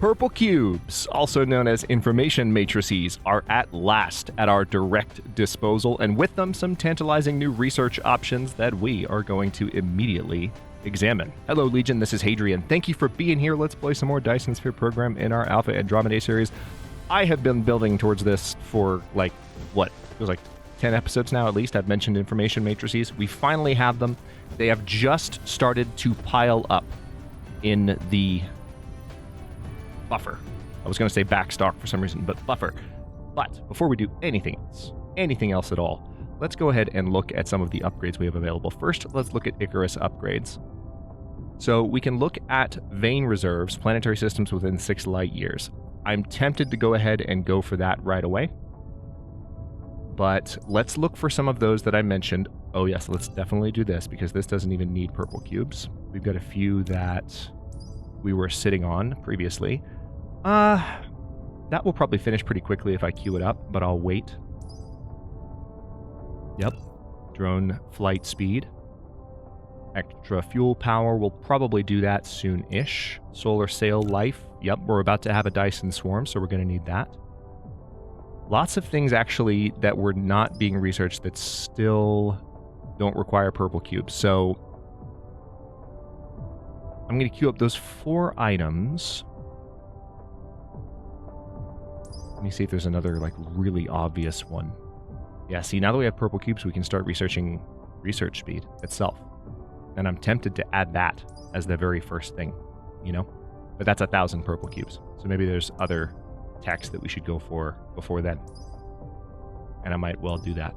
Purple cubes, also known as information matrices, are at last at our direct disposal, and with them some tantalizing new research options that we are going to immediately examine. Hello Legion, this is Hadrian. Thank you for being here. Let's play some more Dyson Sphere Program in our Alpha Andromedae series. I have been building towards this for like, what? It was like 10 episodes now at least. I've mentioned information matrices. We finally have them. They have just started to pile up in the buffer. I was going to say backstock for some reason, but buffer. But before we do anything else at all, let's go ahead and look at some of the upgrades we have available. First, let's look at Icarus upgrades. So we can look at vein reserves, planetary systems within 6 light years. I'm tempted to go ahead and go for that right away. But let's look for some of those that I mentioned. Oh yes, let's definitely do this because this doesn't even need purple cubes. We've got a few that we were sitting on previously. That will probably finish pretty quickly if I queue it up, but I'll wait. Yep. Drone flight speed. Extra fuel power will probably do that soon-ish. Solar sail life. Yep, we're about to have a Dyson swarm, so we're going to need that. Lots of things actually that were not being researched that still don't require purple cubes. So I'm going to queue up those 4 items. Let me see if there's another like really obvious one. Yeah, see, now that we have purple cubes, we can start researching research speed itself. And I'm tempted to add that as the very first thing, you know? But that's 1,000 purple cubes. So maybe there's other techs that we should go for before then. And I might well do that.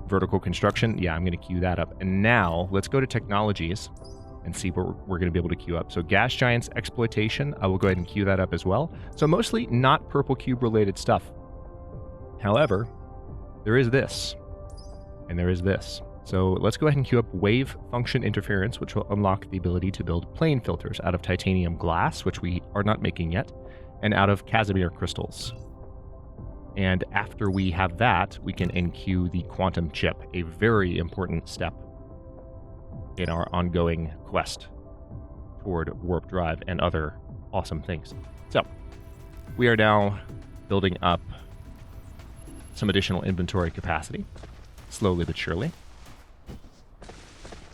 Vertical construction, yeah, I'm going to queue that up. And now, let's go to technologies and see what we're going to be able to queue up. So gas giants exploitation, I will go ahead and queue that up as well. So mostly not purple cube related stuff. However, there is this, and there is this. So let's go ahead and queue up wave function interference, which will unlock the ability to build plane filters out of titanium glass, which we are not making yet, and out of Casimir crystals. And after we have that, we can NQ the quantum chip, a very important step in our ongoing quest toward warp drive and other awesome things. So we are now building up some additional inventory capacity, slowly but surely.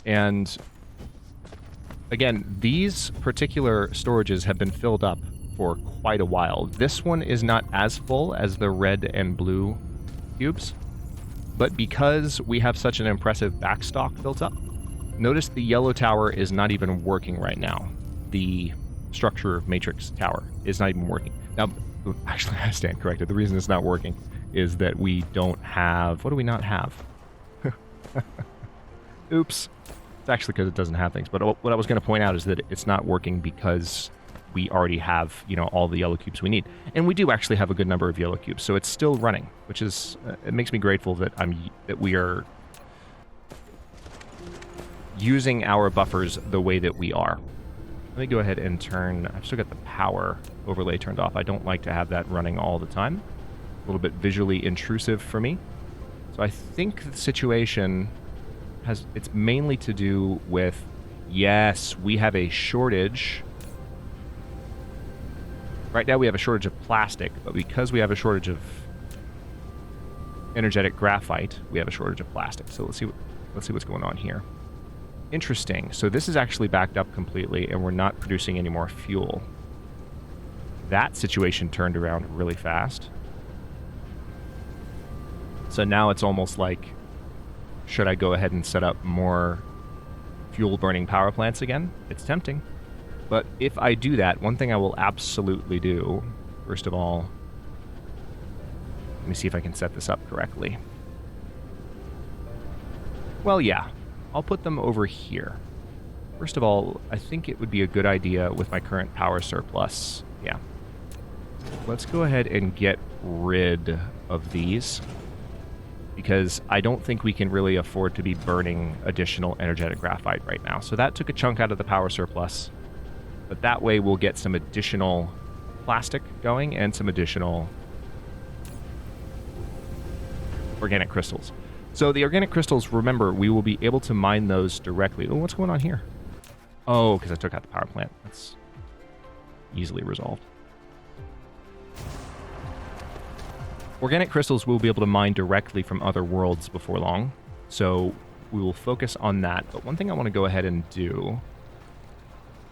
And again, these particular storages have been filled up for quite a while. This one is not as full as the red and blue cubes, but because we have such an impressive backstock built up, notice the yellow tower is not even working right now. The structure matrix tower is not even working. Now, actually, I stand corrected. The reason it's not working is that we don't have... What do we not have? Oops. It's actually because it doesn't have things. But what I was going to point out is that it's not working because we already have, you know, all the yellow cubes we need. And we do actually have a good number of yellow cubes, so it's still running, which is... it makes me grateful that we are using our buffers the way that we are. Let me go ahead and turn... I've still got the power overlay turned off. I don't like to have that running all the time. A little bit visually intrusive for me. So I think the situation has... It's mainly to do with... Yes, we have a shortage. Right now we have a shortage of plastic, but because we have a shortage of energetic graphite, we have a shortage of plastic. So let's see what's going on here. Interesting. So this is actually backed up completely, and we're not producing any more fuel. That situation turned around really fast. So now it's almost like, should I go ahead and set up more fuel-burning power plants again? It's tempting. But if I do that, one thing I will absolutely do, first of all, let me see if I can set this up correctly. Well, yeah. I'll put them over here. First of all, I think it would be a good idea with my current power surplus. Yeah. Let's go ahead and get rid of these, because I don't think we can really afford to be burning additional energetic graphite right now. So that took a chunk out of the power surplus, but that way we'll get some additional plastic going and some additional organic crystals. So the organic crystals, remember, we will be able to mine those directly. Oh, what's going on here? Oh, because I took out the power plant. easily resolved. Organic crystals we'll be able to mine directly from other worlds before long, so we will focus on that. But one thing I want to go ahead and do...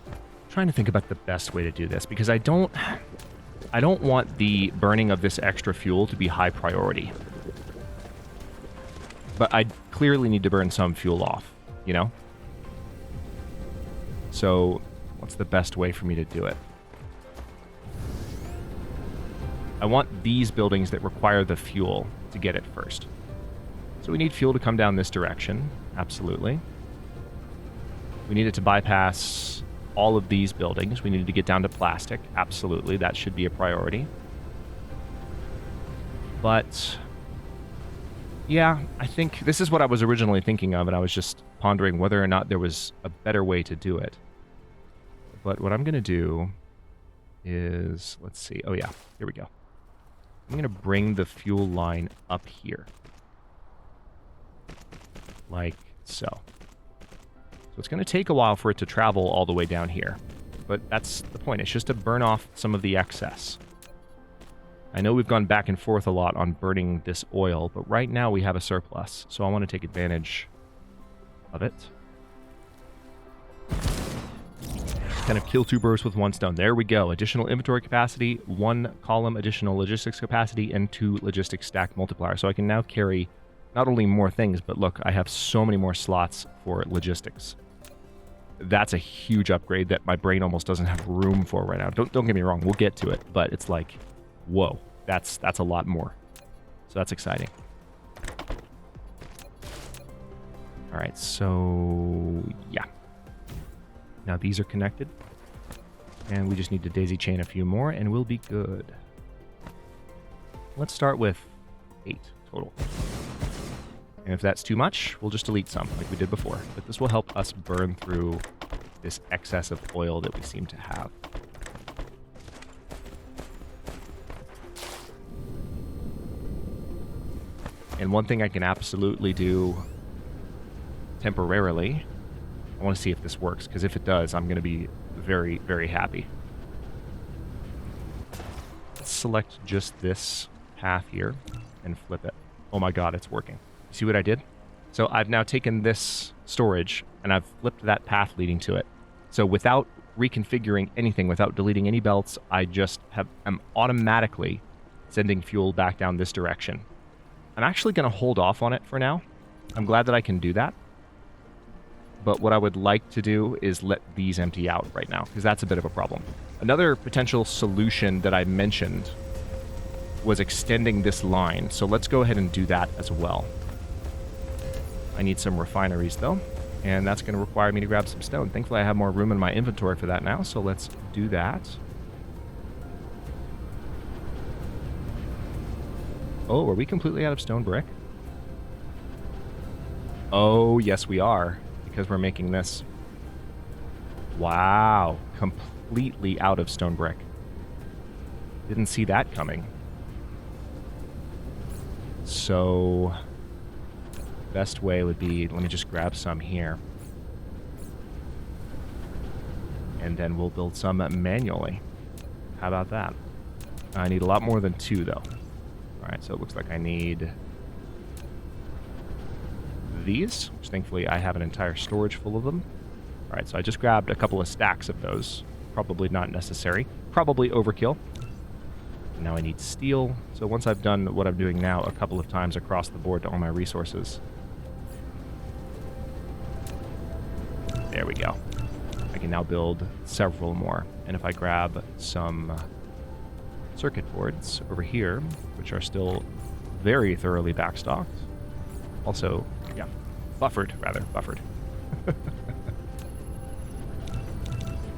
I'm trying to think about the best way to do this, because I don't want the burning of this extra fuel to be high priority. But I clearly need to burn some fuel off, you know? So, what's the best way for me to do it? I want these buildings that require the fuel to get it first. So we need fuel to come down this direction, absolutely. We need it to bypass all of these buildings. We need to get down to plastic, absolutely. That should be a priority. But, yeah, I think this is what I was originally thinking of, and I was just pondering whether or not there was a better way to do it. But what I'm going to do is, let's see. Oh, yeah, here we go. I'm going to bring the fuel line up here. Like so. So it's going to take a while for it to travel all the way down here. But that's the point. It's just to burn off some of the excess. I know we've gone back and forth a lot on burning this oil, but right now we have a surplus. So I want to take advantage of it. Kind of kill two birds with one stone. There we go. Additional inventory capacity, 1 column additional logistics capacity, and 2 logistics stack multiplier. So I can now carry not only more things, but look, I have so many more slots for logistics. That's a huge upgrade that my brain almost doesn't have room for right now. Don't get me wrong, we'll get to it, but it's like, whoa, that's a lot more. So that's exciting. All right, so yeah. Now these are connected, and we just need to daisy chain a few more, and we'll be good. Let's start with 8 total. And if that's too much, we'll just delete some, like we did before. But this will help us burn through this excess of oil that we seem to have. And one thing I can absolutely do temporarily, I want to see if this works, because if it does, I'm going to be very, very happy. Let's select just this path here and flip it. Oh my god, it's working. You see what I did? So I've now taken this storage and I've flipped that path leading to it. So without reconfiguring anything, without deleting any belts, I just am automatically sending fuel back down this direction. I'm actually going to hold off on it for now. I'm glad that I can do that. But what I would like to do is let these empty out right now, because that's a bit of a problem. Another potential solution that I mentioned was extending this line. So let's go ahead and do that as well. I need some refineries though, and that's going to require me to grab some stone. Thankfully I have more room in my inventory for that now, so let's do that. Oh, are we completely out of stone brick? Oh, yes we are, because we're making this. Wow, completely out of stone brick. Didn't see that coming. So, best way would be, let me just grab some here. And then we'll build some manually. How about that? I need a lot more than 2 though. Alright, so it looks like I need these, which thankfully I have an entire storage full of them. Alright, so I just grabbed a couple of stacks of those. Probably not necessary. Probably overkill. And now I need steel. So once I've done what I'm doing now a couple of times across the board to all my resources. There we go. I can now build several more. And if I grab some circuit boards over here, which are still very thoroughly backstocked. Also, yeah, buffered.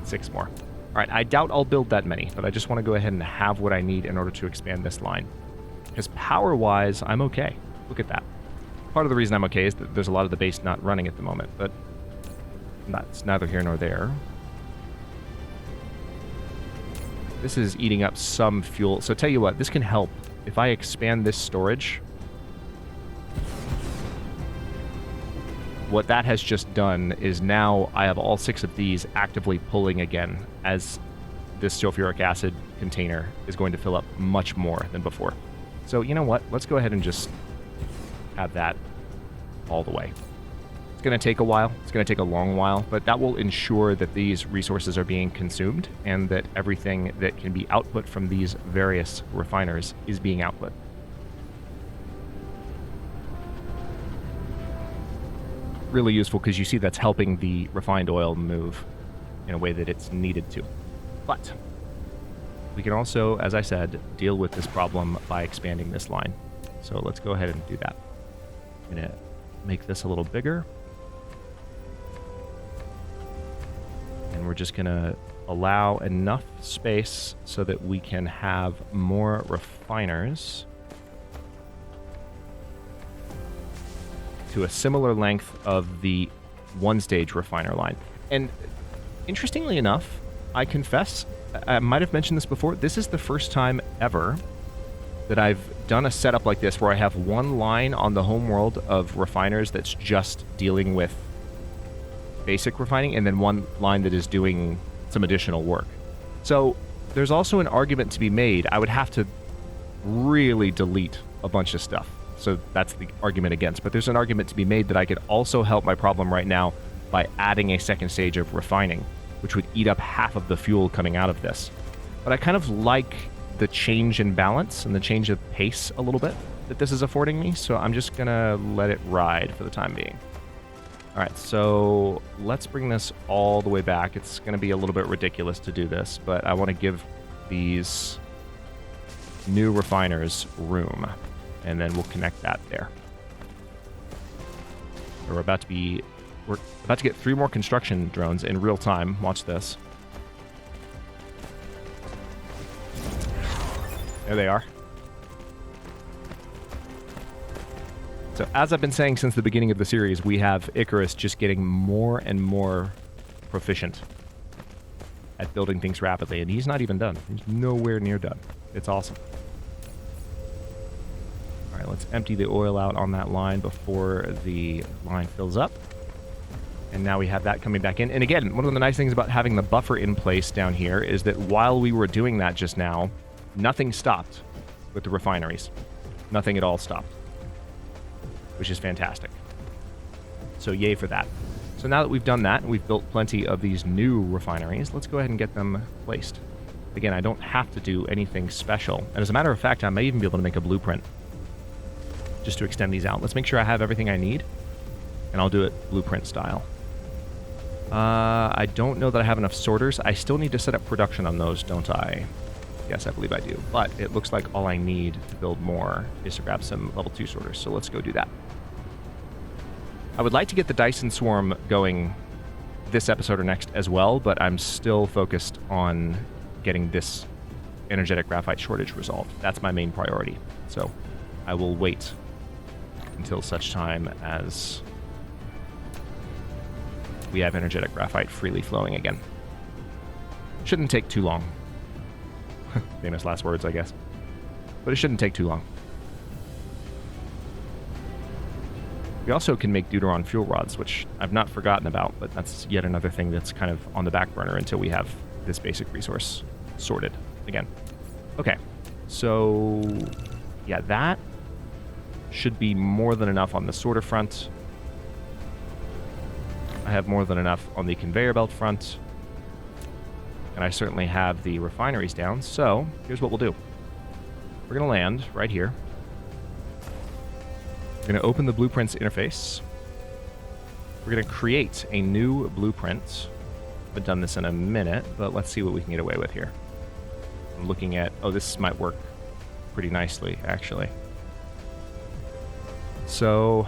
6 more. All right, I doubt I'll build that many, but I just want to go ahead and have what I need in order to expand this line. Because power-wise, I'm okay. Look at that. Part of the reason I'm okay is that there's a lot of the base not running at the moment, but that's neither here nor there. This is eating up some fuel. So tell you what, this can help. If I expand this storage, what that has just done is now I have all 6 of these actively pulling again, as this sulfuric acid container is going to fill up much more than before. So you know what? Let's go ahead and just have that all the way. It's going to take a while. It's going to take a long while, but that will ensure that these resources are being consumed and that everything that can be output from these various refiners is being output. Really useful because you see that's helping the refined oil move in a way that it's needed to. But we can also, as I said, deal with this problem by expanding this line. So let's go ahead and do that. I'm going to make this a little bigger. And we're just going to allow enough space so that we can have more refiners to a similar length of the one-stage refiner line. And interestingly enough, I confess, I might have mentioned this before, this is the first time ever that I've done a setup like this where I have one line on the home world of refiners that's just dealing with basic refining, and then one line that is doing some additional work. So there's also an argument to be made. I would have to really delete a bunch of stuff. So that's the argument against. But there's an argument to be made that I could also help my problem right now by adding a second stage of refining, which would eat up half of the fuel coming out of this. But I kind of like the change in balance and the change of pace a little bit that this is affording me, so I'm just gonna let it ride for the time being. All right, so let's bring this all the way back. It's gonna be a little bit ridiculous to do this, but I want to give these new refiners room, and then we'll connect that there. We're about to get 3 more construction drones in real time. Watch this. There they are. So as I've been saying since the beginning of the series, we have Icarus just getting more and more proficient at building things rapidly, and he's not even done. He's nowhere near done. It's awesome. All right, let's empty the oil out on that line before the line fills up. And now we have that coming back in. And again, one of the nice things about having the buffer in place down here is that while we were doing that just now, nothing stopped with the refineries. Nothing at all stopped, which is fantastic. So yay for that. So now that we've done that, and we've built plenty of these new refineries, let's go ahead and get them placed. Again, I don't have to do anything special. And as a matter of fact, I may even be able to make a blueprint just to extend these out. Let's make sure I have everything I need, and I'll do it blueprint style. I don't know that I have enough sorters. I still need to set up production on those, don't I? Yes, I believe I do. But it looks like all I need to build more is to grab some level 2 sorters. So let's go do that. I would like to get the Dyson Swarm going this episode or next as well, but I'm still focused on getting this energetic graphite shortage resolved. That's my main priority. So I will wait until such time as we have energetic graphite freely flowing again. Shouldn't take too long. Famous last words, I guess. But it shouldn't take too long. We also can make deuteron fuel rods, which I've not forgotten about, but that's yet another thing that's kind of on the back burner until we have this basic resource sorted again. Okay, so yeah, that should be more than enough on the sorter front. I have more than enough on the conveyor belt front. And I certainly have the refineries down. So here's what we'll do. We're going to land right here. We're going to open the blueprints interface. We're going to create a new blueprint. I've done this in a minute, but let's see what we can get away with here. I'm looking at... Oh, this might work pretty nicely, actually. So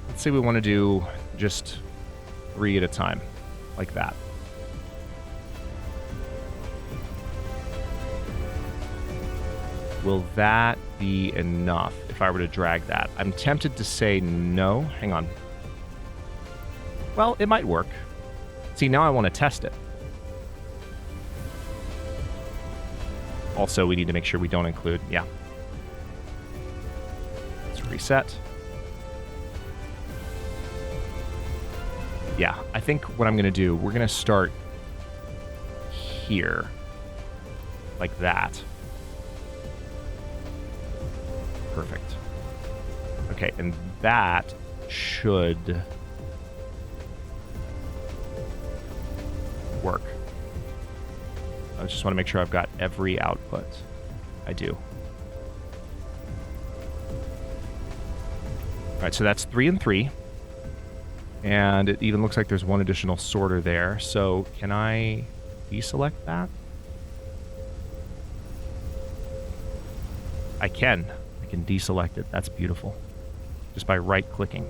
let's say we want to do just 3 at a time, like that. Will that be enough if I were to drag that? I'm tempted to say no. Hang on. Well, it might work. See, now I want to test it. Also, we need to make sure we don't include... Yeah. Let's reset. Yeah, I think what I'm going to do, we're going to start here. Like that. Perfect. Okay, and that should work. I just want to make sure I've got every output. I do. All right, so that's 3 and 3. And it even looks like there's one additional sorter there. So can I deselect that? I can deselect it. That's beautiful. Just by right-clicking.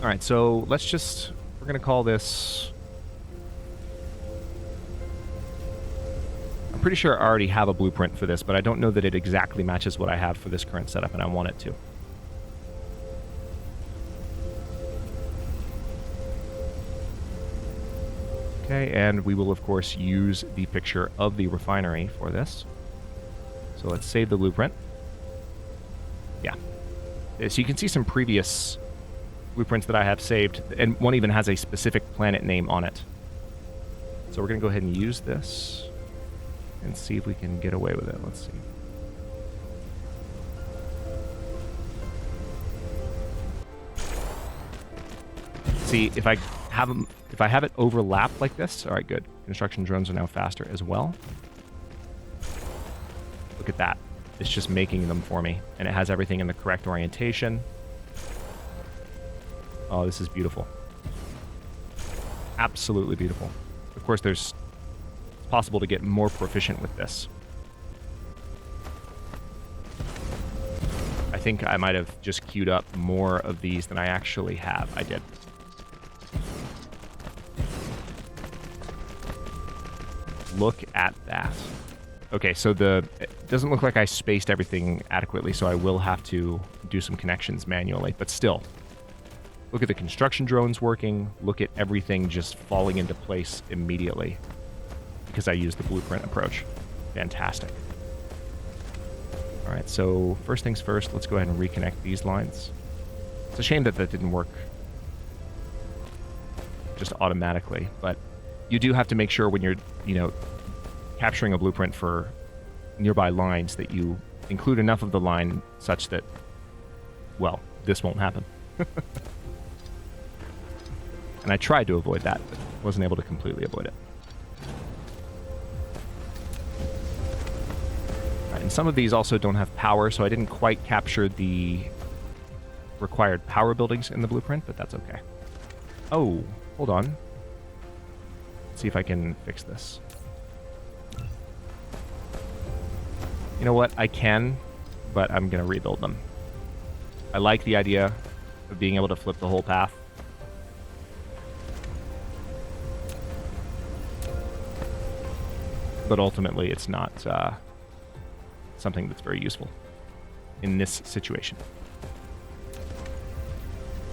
All right, so we're going to call this... I'm pretty sure I already have a blueprint for this, but I don't know that it exactly matches what I have for this current setup, and I want it to. Okay, and we will, of course, use the picture of the refinery for this. So let's save the blueprint. Yeah. So you can see some previous blueprints that I have saved, and one even has a specific planet name on it. So we're going to go ahead and use this and see if we can get away with it. Let's see. See, if I have it overlap like this, all right, good. Construction drones are now faster as well. Look at that. It's just making them for me, and it has everything in the correct orientation. Oh, this is beautiful. Absolutely beautiful. Of course, it's possible to get more proficient with this. I think I might have just queued up more of these than I actually have. I did. Look at that. Okay, so it doesn't look like I spaced everything adequately, so I will have to do some connections manually, but still. Look at the construction drones working. Look at everything just falling into place immediately because I used the blueprint approach. Fantastic. All right, so first things first, let's go ahead and reconnect these lines. It's a shame that didn't work just automatically, but you do have to make sure when you're, capturing a blueprint for nearby lines that you include enough of the line such that, well, this won't happen. And I tried to avoid that, but wasn't able to completely avoid it. All right, and some of these also don't have power, so I didn't quite capture the required power buildings in the blueprint, but that's okay. Oh, hold on. Let's see if I can fix this. You know what? I can, but I'm going to rebuild them. I like the idea of being able to flip the whole path. But ultimately, it's not something that's very useful in this situation.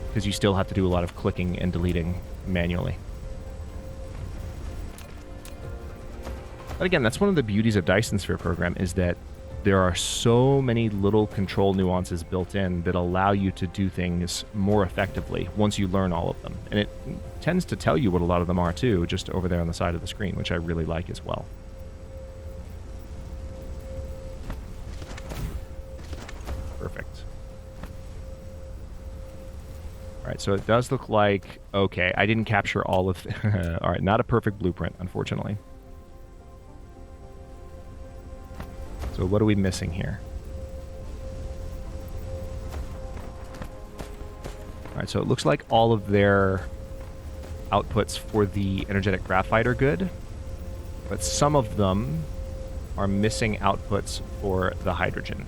Because you still have to do a lot of clicking and deleting manually. But again, that's one of the beauties of Dyson Sphere Program, is that there are so many little control nuances built in that allow you to do things more effectively once you learn all of them. And it tends to tell you what a lot of them are too, just over there on the side of the screen, which I really like as well. Perfect. All right, so it does look like, okay, I didn't capture all of, all right, not a perfect blueprint, unfortunately. So what are we missing here? All right, so it looks like all of their outputs for the energetic graphite are good, but some of them are missing outputs for the hydrogen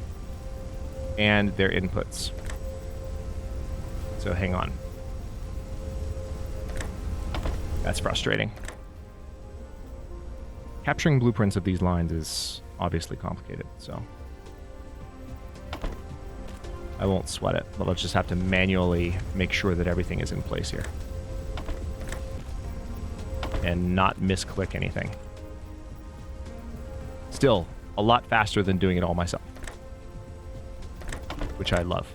and their inputs. So hang on. That's frustrating. Capturing blueprints of these lines is obviously complicated, so I won't sweat it, but I'll just have to manually make sure that everything is in place here and not misclick anything. Still, a lot faster than doing it all myself, which I love.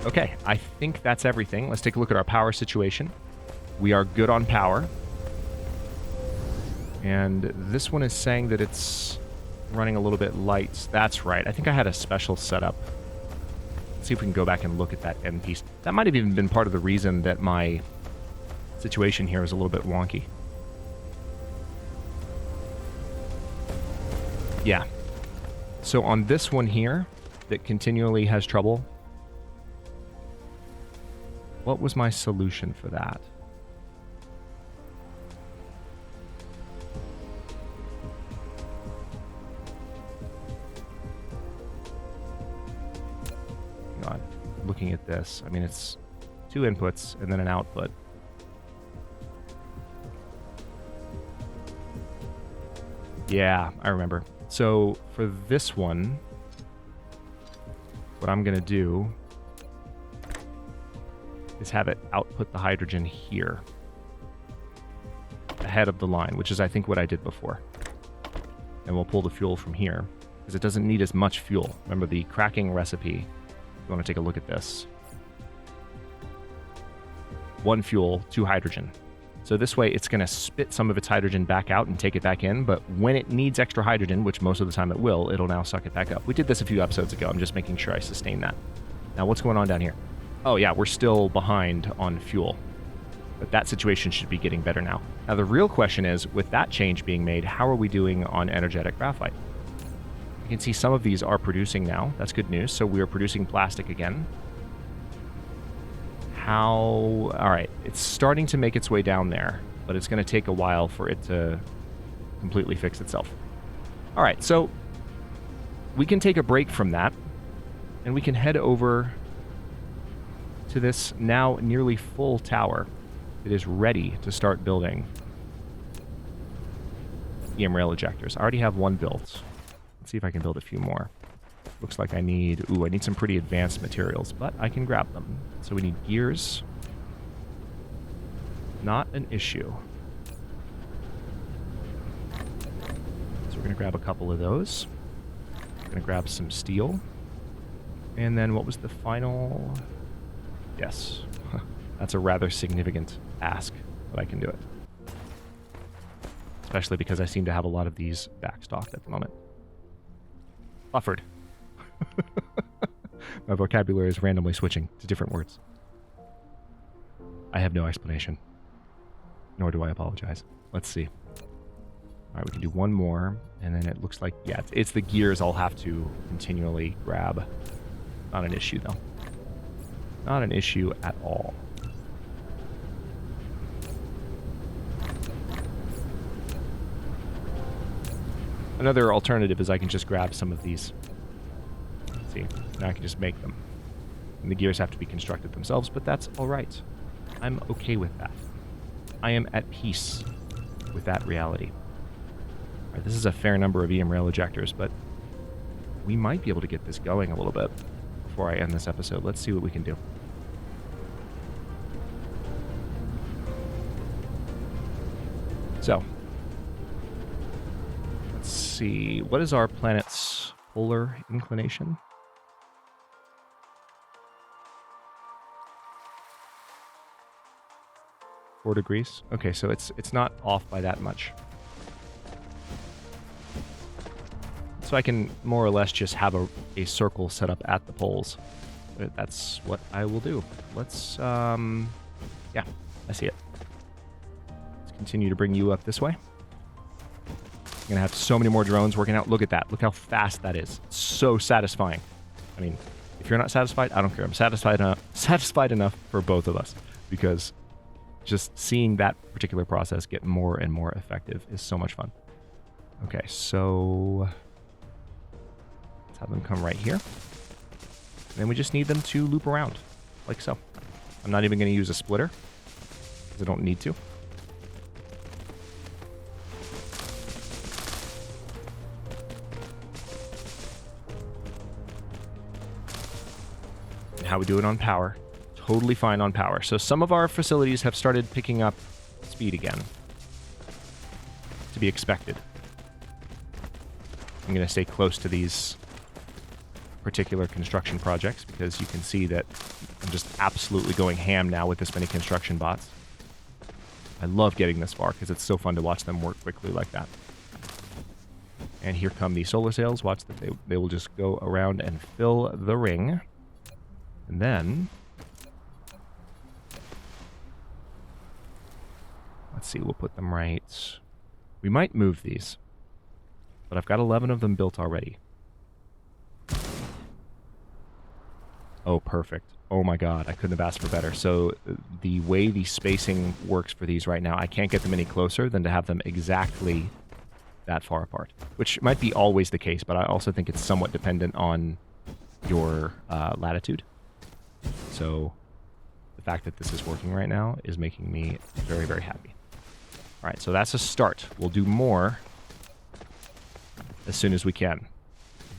Okay, I think that's everything. Let's take a look at our power situation. We are good on power. And this one is saying that it's running a little bit light. That's right. I think I had a special setup. Let's see if we can go back and look at that end piece. That might have even been part of the reason that my situation here is a little bit wonky. Yeah. So on this one here that continually has trouble, what was my solution for that? God, looking at this, I mean, it's 2 inputs and then an output. Yeah, I remember. So for this one, what I'm going to do is have it output the hydrogen here ahead of the line, which is I think what I did before. And we'll pull the fuel from here because it doesn't need as much fuel. Remember the cracking recipe. You want to take a look at this. 1 fuel, 2 hydrogen. So this way it's going to spit some of its hydrogen back out and take it back in, but when it needs extra hydrogen, which most of the time it will, it'll now suck it back up. We did this a few episodes ago. I'm just making sure I sustain that. Now what's going on down here? Oh yeah, we're still behind on fuel, but that situation should be getting better now. Now the real question is, with that change being made, how are we doing on energetic graphite? You can see some of these are producing now. That's good news. So we are producing plastic again. All right, it's starting to make its way down there, but it's going to take a while for it to completely fix itself. All right, so we can take a break from that, and we can head over to this now nearly full tower that is ready to start building EM rail ejectors. I already have 1 built. Let's see if I can build a few more. Looks like I need some pretty advanced materials, but I can grab them. So we need gears. Not an issue. So we're going to grab a couple of those. We're going to grab some steel. And then what was the final? Yes. That's a rather significant ask, but I can do it. Especially because I seem to have a lot of these backstocked at the moment. Buffered. My vocabulary is randomly switching to different words. I have no explanation. Nor do I apologize. Let's see. Alright, we can do 1 more, and then it looks like, yeah, it's the gears I'll have to continually grab. Not an issue, though. Not an issue at all. Another alternative is I can just grab some of these. See, now I can just make them. And the gears have to be constructed themselves, but that's alright. I'm okay with that. I am at peace with that reality. Alright, this is a fair number of EM rail ejectors, but we might be able to get this going a little bit before I end this episode. Let's see what we can do. So, let's see. What is our planet's polar inclination? Four degrees. Okay, so it's not off by that much. So I can more or less just have a circle set up at the poles. That's what I will do. Let's, yeah, I see it. Let's continue to bring you up this way. I'm going to have so many more drones working out. Look at that. Look how fast that is. It's so satisfying. I mean, if you're not satisfied, I don't care. I'm satisfied enough for both of us, because just seeing that particular process get more and more effective is so much fun. Okay, so let's have them come right here. And then we just need them to loop around, like so. I'm not even going to use a splitter, because I don't need to. And how we do it on power. Totally fine on power. So some of our facilities have started picking up speed again. To be expected. I'm going to stay close to these particular construction projects, because you can see that just absolutely going ham now with this many construction bots. I love getting this far because it's so fun to watch them work quickly like that. And here come the solar sails. Watch that they will just go around and fill the ring. And then... let's see, we'll put them right... we might move these. But I've got 11 of them built already. Oh, perfect. Oh my god, I couldn't have asked for better. So the way the spacing works for these right now, I can't get them any closer than to have them exactly that far apart. Which might be always the case, but I also think it's somewhat dependent on your latitude. So the fact that this is working right now is making me very, very happy. Alright, so that's a start. We'll do more as soon as we can.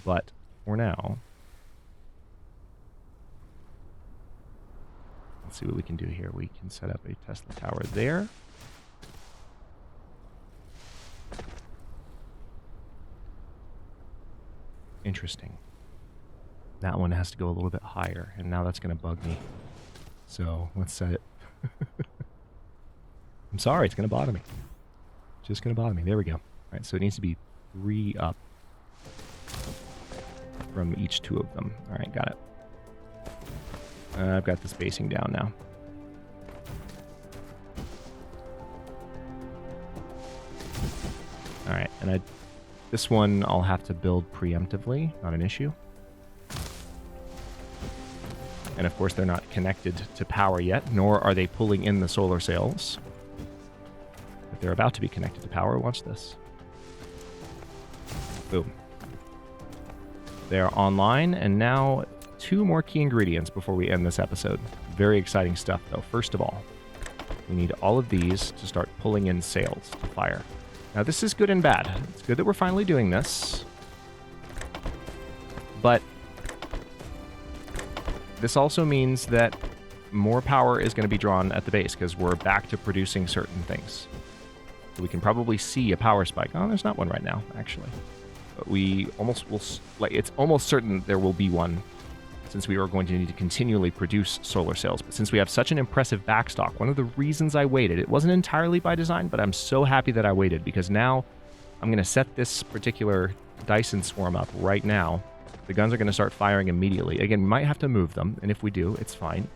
But for now... let's see what we can do here. We can set up a Tesla tower there. Interesting. That one has to go a little bit higher, and now that's going to bug me. So let's set it. I'm sorry, it's going to bother me. Just going to bother me. There we go. All right, so it needs to be 3 up from each 2 of them. All right, got it. I've got the spacing down now. All right, and this one I'll have to build preemptively, not an issue. And of course, they're not connected to power yet, nor are they pulling in the solar sails. But they're about to be connected to power. Watch this. Boom. They're online, and now 2 more key ingredients before we end this episode. Very exciting stuff, though. First of all, we need all of these to start pulling in sails to fire. Now, this is good and bad. It's good that we're finally doing this. But this also means that more power is going to be drawn at the base because we're back to producing certain things. So we can probably see a power spike. Oh, there's not one right now, actually. But we almost will... like, it's almost certain there will be one, since we are going to need to continually produce solar sails. But since we have such an impressive backstock, one of the reasons I waited, it wasn't entirely by design, but I'm so happy that I waited, because now I'm going to set this particular Dyson swarm up right now. The guns are going to start firing immediately. Again, we might have to move them, and if we do, it's fine.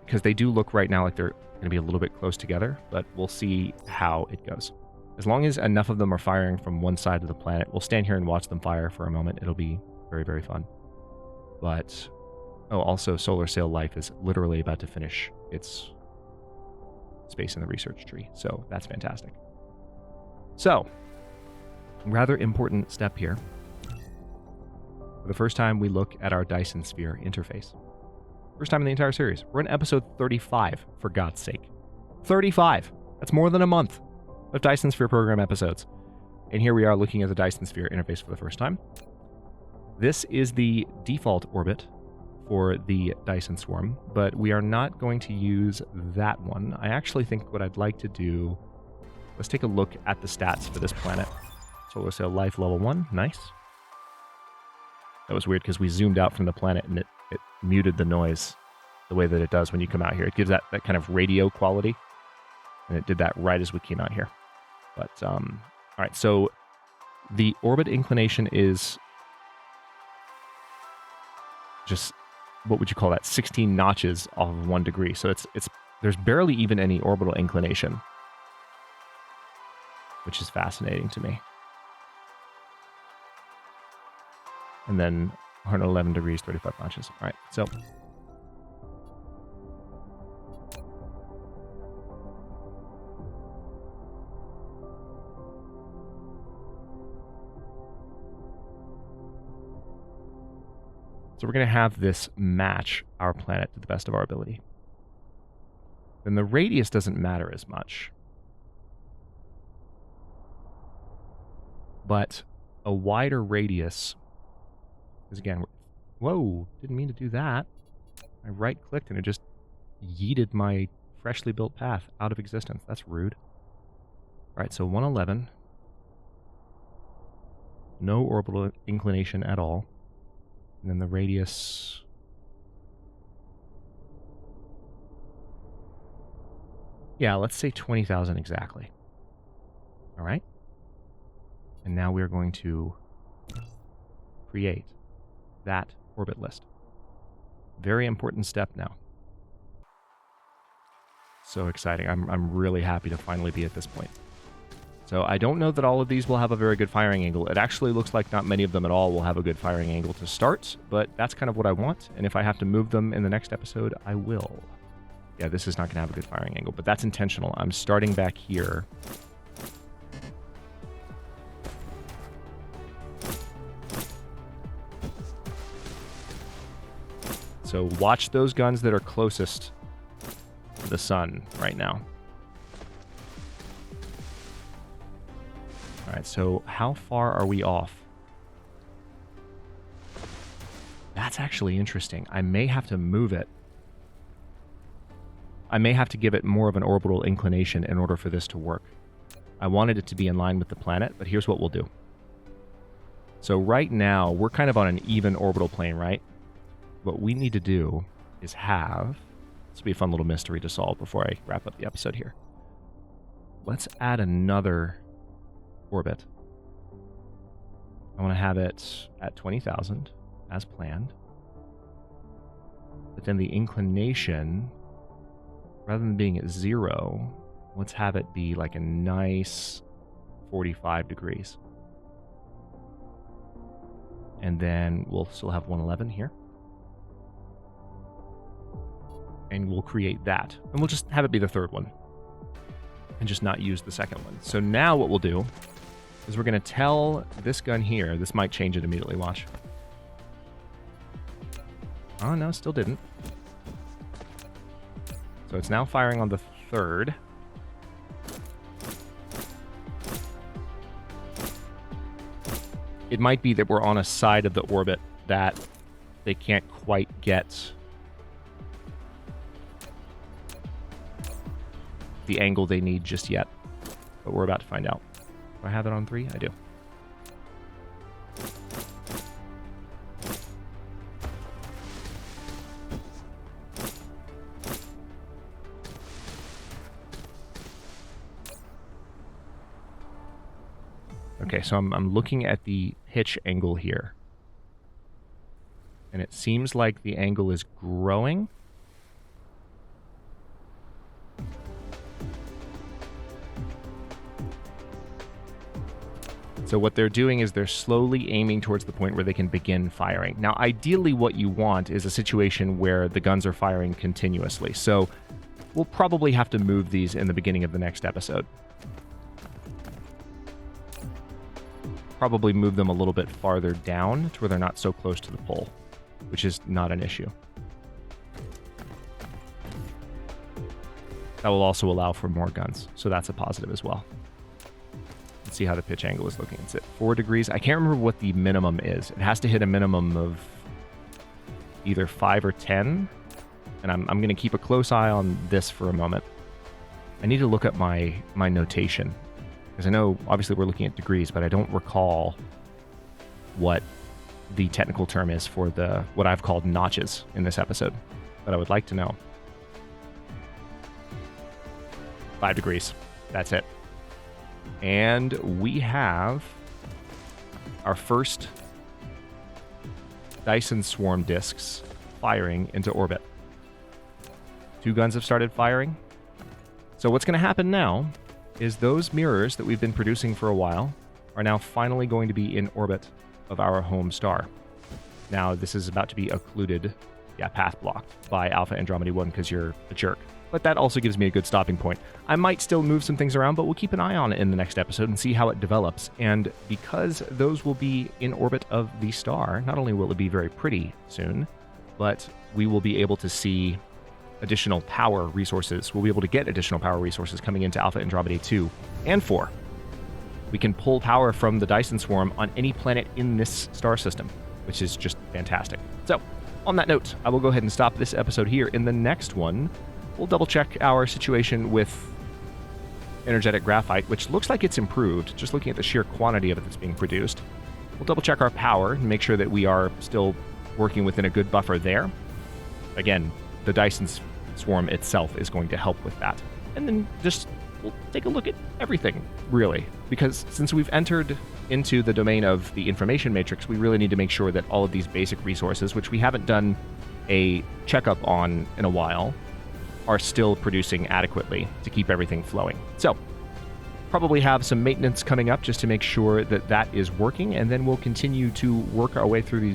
Because they do look right now like they're going to be a little bit close together, but we'll see how it goes. As long as enough of them are firing from one side of the planet, we'll stand here and watch them fire for a moment. It'll be very, very fun. But, oh, also, solar sail life is literally about to finish its space in the research tree. So that's fantastic. So, rather important step here. For the first time, we look at our Dyson Sphere interface. First time in the entire series. We're in episode 35, for God's sake. 35! That's more than a month of Dyson Sphere Program episodes. And here we are looking at the Dyson Sphere interface for the first time. This is the default orbit for the Dyson Swarm, but we are not going to use that one. I actually think what I'd like to do... let's take a look at the stats for this planet. Solar sail life level 1. Nice. That was weird because we zoomed out from the planet and it muted the noise the way that it does when you come out here. It gives that kind of radio quality, and it did that right as we came out here. But, all right, so the orbit inclination is just, what would you call that, 16 notches off of 1 degree. So it's there's barely even any orbital inclination, which is fascinating to me. And then 111 degrees, 35 notches. All right, so we're going to have this match our planet to the best of our ability. Then the radius doesn't matter as much. But a wider radius... because again, whoa, didn't mean to do that. I right-clicked and it just yeeted my freshly built path out of existence. That's rude. All right, so 111. No orbital inclination at all. And then the radius... Yeah, let's say 20,000 exactly. All right. And now we're going to create that orbit list. Very important step now. So exciting. I'm really happy to finally be at this point. So I don't know that all of these will have a very good firing angle. It actually looks like not many of them at all will have a good firing angle to start, but that's kind of what I want. And if I have to move them in the next episode, I will. Yeah, this is not going to have a good firing angle, but that's intentional. I'm starting back here. So watch those guns that are closest to the sun right now. All right, so how far are we off? That's actually interesting. I may have to move it. I may have to give it more of an orbital inclination in order for this to work. I wanted it to be in line with the planet, but here's what we'll do. So right now, we're kind of on an even orbital plane, right? What we need to do is have... This will be a fun little mystery to solve before I wrap up the episode here. Let's add another orbit. I want to have it at 20,000 as planned. But then the inclination, rather than being at 0, let's have it be like a nice 45 degrees. And then we'll still have 111 here. And we'll create that. And we'll just have it be the third one. And just not use the second one. So now what we'll do is we're going to tell this gun here, this might change it immediately, watch. Oh no, still didn't. So it's now firing on the third. It might be that we're on a side of the orbit that they can't quite get the angle they need just yet. But we're about to find out. Do I have it on 3? I do. Okay, so I'm looking at the pitch angle here. And it seems like the angle is growing. So what they're doing is they're slowly aiming towards the point where they can begin firing. Now, ideally what you want is a situation where the guns are firing continuously. So we'll probably have to move these in the beginning of the next episode. Probably move them a little bit farther down to where they're not so close to the pole, which is not an issue. That will also allow for more guns, so that's a positive as well. See how the pitch angle is looking. It's at 4 degrees. I can't remember what the minimum is. It has to hit a minimum of either 5 or 10. And I'm going to keep a close eye on this for a moment. I need to look up my notation. Because I know, obviously, we're looking at degrees, but I don't recall what the technical term is for what I've called notches in this episode. But I would like to know. 5 degrees. That's it. And we have our first Dyson swarm discs firing into orbit. 2 guns have started firing. So what's going to happen now is those mirrors that we've been producing for a while are now finally going to be in orbit of our home star. Now, this is about to be occluded, path blocked by Alpha Andromedae 1 because you're a jerk. But that also gives me a good stopping point. I might still move some things around, but we'll keep an eye on it in the next episode and see how it develops. And because those will be in orbit of the star, not only will it be very pretty soon, but we will be able to see additional power resources. We'll be able to get additional power resources coming into Alpha Andromedae 2 and 4. We can pull power from the Dyson swarm on any planet in this star system, which is just fantastic. So, on that note, I will go ahead and stop this episode here. In the next one, we'll double check our situation with energetic graphite, which looks like it's improved, just looking at the sheer quantity of it that's being produced. We'll double check our power and make sure that we are still working within a good buffer there. Again, the Dyson swarm itself is going to help with that. and then just we'll take a look at everything, really. Because since we've entered into the domain of the information matrix, we really need to make sure that all of these basic resources, which we haven't done a checkup on in a while, are still producing adequately to keep everything flowing. So, probably have some maintenance coming up just to make sure that that is working, and then we'll continue to work our way through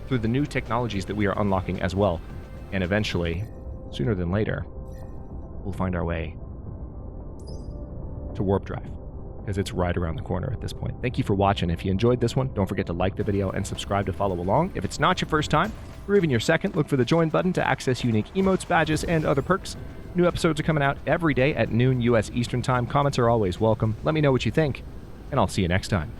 through the new technologies that we are unlocking as well. And eventually, sooner than later, we'll find our way to warp drive, because it's right around the corner at this point. Thank you for watching. If you enjoyed this one, don't forget to like the video and subscribe to follow along. If it's not your first time, or even your second, look for the join button to access unique emotes, badges, and other perks. New episodes are coming out every day at noon U.S. Eastern Time. Comments are always welcome. Let me know what you think, and I'll see you next time.